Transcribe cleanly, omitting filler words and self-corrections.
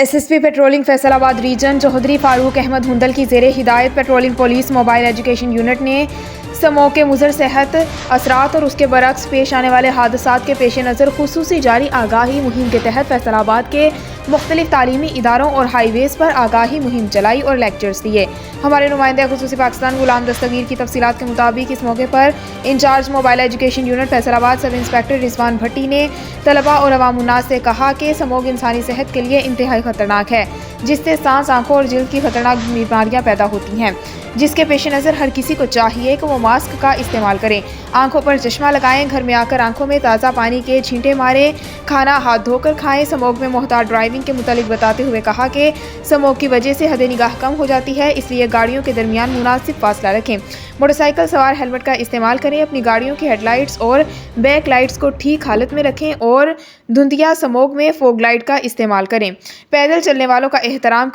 SSP patrolling Faisal آباد region Chaudhry فاروق احمد ہندل کی زیر ہدایت patrolling police mobile education unit نے سموگ کے مضر صحت اثرات اور اس کے برعکس پیش آنے والے حادثات کے پیش نظر خصوصی جاری آگاہی مہم کے تحت فیصل آباد کے مختلف تعلیمی اداروں اور ہائی ویز پر آگاہی مہم چلائی اور لیکچرز دیے۔ ہمارے نمائندہ خصوصی پاکستان غلام دستگیر کی تفصیلات کے مطابق اس موقع پر incharge mobile education unit Faisalabad sub inspector رضوان بھٹی نے طلباء اور عوام الناس سے کہا کہ سموگ انسانی صحت کے لیے انتہائی خطرناک ہے، جس سے سانس، آنکھوں اور جلد کی خطرناک بیماریاں پیدا ہوتی ہیں، جس کے پیش نظر ہر کسی کو چاہیے کہ وہ ماسک کا استعمال کریں، آنکھوں پر چشمہ لگائیں، گھر میں آ کر آنکھوں میں تازہ پانی کے چھینٹے ماریں، کھانا ہاتھ دھو کر کھائیں۔ سموگ میں محتاط ڈرائیونگ کے متعلق بتاتے ہوئے کہا کہ سموگ کی وجہ سے حد نگاہ کم ہو جاتی ہے، اس لیے گاڑیوں کے درمیان مناسب فاصلہ رکھیں، موٹر سائیکل سوار ہیلمٹ کا استعمال کریں، اپنی گاڑیوں کی ہیڈ لائٹس اور بیک لائٹس کو ٹھیک حالت میں رکھیں اور دھندیا سموگ میں فوگ لائٹ کا استعمال کریں، پیدل چلنے والوں کا احترام